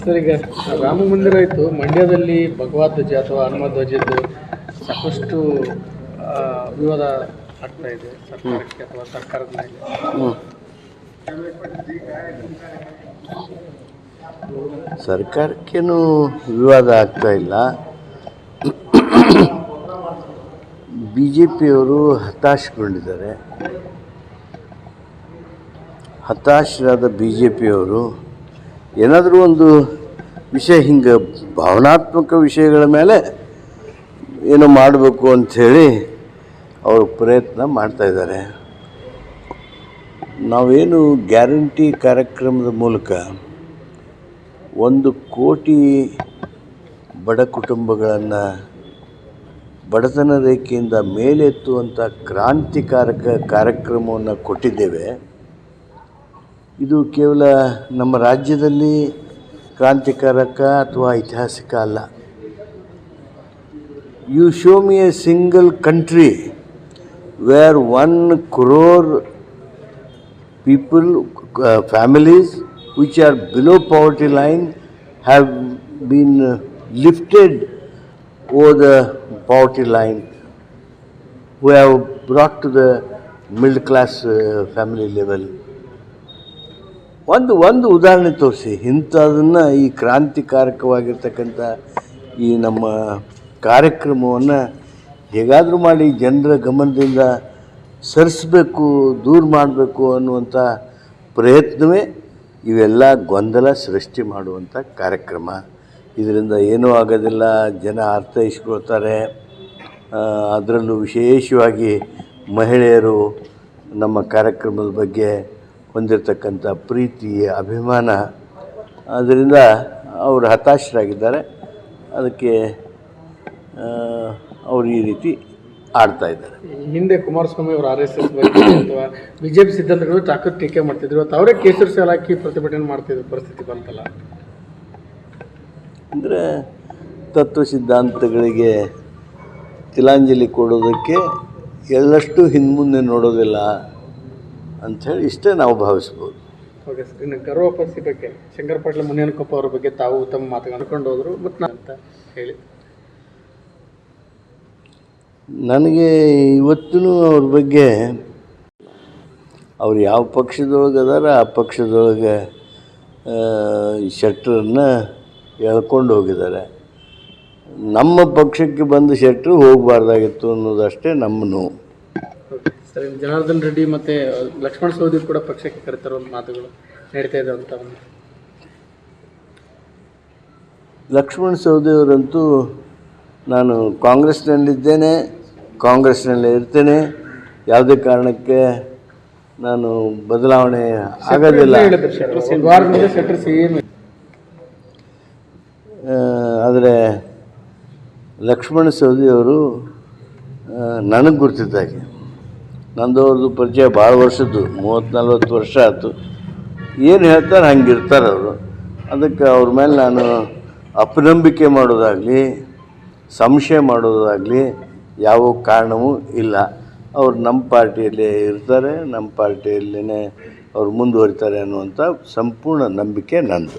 Sir, ಈಗ ರಾಮ ಮಂದಿರ ಆಯಿತು, ಮಂಡ್ಯದಲ್ಲಿ ಭಗವಾ ಧ್ವಜ ಅಥವಾ ಹನುಮ ಧ್ವಜದ್ದು ಸಾಕಷ್ಟು ವಿವಾದ ಆಗ್ತಾ ಇದೆ ಸರ್ಕಾರಕ್ಕೆ ಅಥವಾ ಸರ್ಕಾರದ ಮೇಲೆ. ಸರ್ಕಾರಕ್ಕೇನು ವಿವಾದ ಆಗ್ತಾ ಇಲ್ಲ. ಬಿ ಜೆ ಪಿಯವರು ಹತಾಶಗೊಂಡಿದ್ದಾರೆ. ಹತಾಶರಾದ ಬಿ ಜೆ ಪಿಯವರು ಏನಾದರೂ ಒಂದು ವಿಷಯ ಹಿಂಗೆ ಭಾವನಾತ್ಮಕ ವಿಷಯಗಳ ಮೇಲೆ ಏನೋ ಮಾಡಬೇಕು ಅಂಥೇಳಿ ಅವರು ಪ್ರಯತ್ನ ಮಾಡ್ತಾಯಿದ್ದಾರೆ. ನಾವೇನು ಗ್ಯಾರಂಟಿ ಕಾರ್ಯಕ್ರಮದ ಮೂಲಕ 1 ಕೋಟಿ ಬಡ ಕುಟುಂಬಗಳನ್ನು ಬಡತನ ರೇಖೆಯಿಂದ ಮೇಲೆತ್ತುವಂಥ ಕ್ರಾಂತಿಕಾರಕ ಕಾರ್ಯಕ್ರಮವನ್ನು ಕೊಟ್ಟಿದ್ದೇವೆ. ಇದು ಕೇವಲ ನಮ್ಮ ರಾಜ್ಯದಲ್ಲಿ ಕ್ರಾಂತಿಕಾರಕ ಅಥವಾ ಐತಿಹಾಸಿಕ ಅಲ್ಲ. You show me a single country where 1 crore people, families which are below poverty line have been lifted over the poverty line, who have brought to the middle class family level. ಒಂದು ಉದಾಹರಣೆ ತೋರಿಸಿ. ಇಂಥದನ್ನು ಈ ಕ್ರಾಂತಿಕಾರಕವಾಗಿರ್ತಕ್ಕಂಥ ಈ ನಮ್ಮ ಕಾರ್ಯಕ್ರಮವನ್ನು ಹೇಗಾದರೂ ಮಾಡಿ ಜನರ ಗಮನದಿಂದ ಸರಿಸಬೇಕು, ದೂರ ಮಾಡಬೇಕು ಅನ್ನುವಂಥ ಪ್ರಯತ್ನವೇ ಇವೆಲ್ಲ ಗೊಂದಲ ಸೃಷ್ಟಿ ಮಾಡುವಂಥ ಕಾರ್ಯಕ್ರಮ. ಇದರಿಂದ ಏನೂ ಆಗೋದಿಲ್ಲ, ಜನ ಅರ್ಥೈಸ್ಕೊಳ್ತಾರೆ. ಅದರಲ್ಲೂ ವಿಶೇಷವಾಗಿ ಮಹಿಳೆಯರು ನಮ್ಮ ಕಾರ್ಯಕ್ರಮದ ಬಗ್ಗೆ ಹೊಂದಿರತಕ್ಕಂಥ ಪ್ರೀತಿ, ಅಭಿಮಾನ, ಅದರಿಂದ ಅವರು ಹತಾಶರಾಗಿದ್ದಾರೆ. ಅದಕ್ಕೆ ಅವರು ಈ ರೀತಿ ಆಡ್ತಾ ಇದ್ದಾರೆ. ಹಿಂದೆ ಕುಮಾರಸ್ವಾಮಿ ಅವರು RSS ಬಗ್ಗೆ ಅಥವಾ BJP ಸಿದ್ಧಾಂತಗಳು ತಾಕತ್ತು ಟೀಕೆ ಮಾಡ್ತಿದ್ರು, ಇವತ್ತು ಅವರೇ ಕೇಸರಿ ಶಾಲೆ ಹಾಕಿ ಪ್ರತಿಭಟನೆ ಮಾಡ್ತಿದ್ದ ಪರಿಸ್ಥಿತಿ ಬಂತಲ್ಲ. ಅಂದರೆ ತತ್ವ ಸಿದ್ಧಾಂತಗಳಿಗೆ ತಿಲಾಂಜಲಿ ಕೊಡೋದಕ್ಕೆ ಎಳ್ಳಷ್ಟು ಹಿಂದೆ ನೋಡೋದಿಲ್ಲ ಅಂಥೇಳಿ ಇಷ್ಟೇ ನಾವು ಭಾವಿಸ್ಬೋದು. ಓಕೆ ಸರ್, ಇನ್ನು ಗರ್ವಪಡಿಸಿ ಬಗ್ಗೆ ಶಂಕರ ಪಾಟೀಲ್ ಮುನಿಯನಕೊಪ್ಪ ಅವರ ಬಗ್ಗೆ ತಾವು ಉತ್ತಮ ಮಾತು ಅನ್ಕೊಂಡು ಹೋದರು ಮತ್ತು ಅಂತ ಹೇಳಿ ನನಗೆ ಇವತ್ತೂ ಅವ್ರ ಬಗ್ಗೆ ಅವ್ರು ಯಾವ ಪಕ್ಷದೊಳಗೆ ಅದಾರ ಆ ಪಕ್ಷದೊಳಗೆ ಶೆಟ್ಟರನ್ನು ಎಳ್ಕೊಂಡು ಹೋಗಿದ್ದಾರೆ. ನಮ್ಮ ಪಕ್ಷಕ್ಕೆ ಬಂದ ಶೆಟ್ಟರು ಹೋಗಬಾರ್ದಾಗಿತ್ತು ಅನ್ನೋದಷ್ಟೇ ನಮ್ಮ ನೋವು. ಸರ್, ಜನಾರ್ದನ್ ರೆಡ್ಡಿ ಮತ್ತು ಲಕ್ಷ್ಮಣ ಸವದಿ ಕೂಡ ಪಕ್ಷಕ್ಕೆ ಕರೆತರೋ ಮಾತುಗಳು ನಡೀತಾ ಇದೆ ಅಂತ. ಲಕ್ಷ್ಮಣ ಸವದಿಯವರಂತೂ ನಾನು ಕಾಂಗ್ರೆಸ್ನಲ್ಲಿದ್ದೇನೆ, ಕಾಂಗ್ರೆಸ್ನಲ್ಲೇ ಇರ್ತೇನೆ, ಯಾವುದೇ ಕಾರಣಕ್ಕೆ ನಾನು ಬದಲಾವಣೆ ಆಗೋದಿಲ್ಲ. ಆದರೆ ಲಕ್ಷ್ಮಣ ಸವದಿಯವರು ನನಗೆ ಗುರ್ತಿದ್ದಾಗೆ, ನಂದವ್ರದ್ದು ಪರಿಚಯ ಭಾಳ ವರ್ಷದ್ದು, 30-40 ವರ್ಷ ಆಯಿತು. ಏನು ಹೇಳ್ತಾರೆ ಹಂಗಿರ್ತಾರೆ ಅವರು. ಅದಕ್ಕೆ ಅವ್ರ ಮೇಲೆ ನಾನು ಅಪನಂಬಿಕೆ ಮಾಡೋದಾಗಲಿ, ಸಂಶಯ ಮಾಡೋದಾಗಲಿ ಯಾವ ಕಾರಣವೂ ಇಲ್ಲ. ಅವ್ರು ನಮ್ಮ ಪಾರ್ಟಿಯಲ್ಲೇ ಇರ್ತಾರೆ, ನಮ್ಮ ಪಾರ್ಟಿಯಲ್ಲೇ ಅವ್ರು ಮುಂದುವರಿತಾರೆ ಅನ್ನುವಂಥ ಸಂಪೂರ್ಣ ನಂಬಿಕೆ ನಂದು.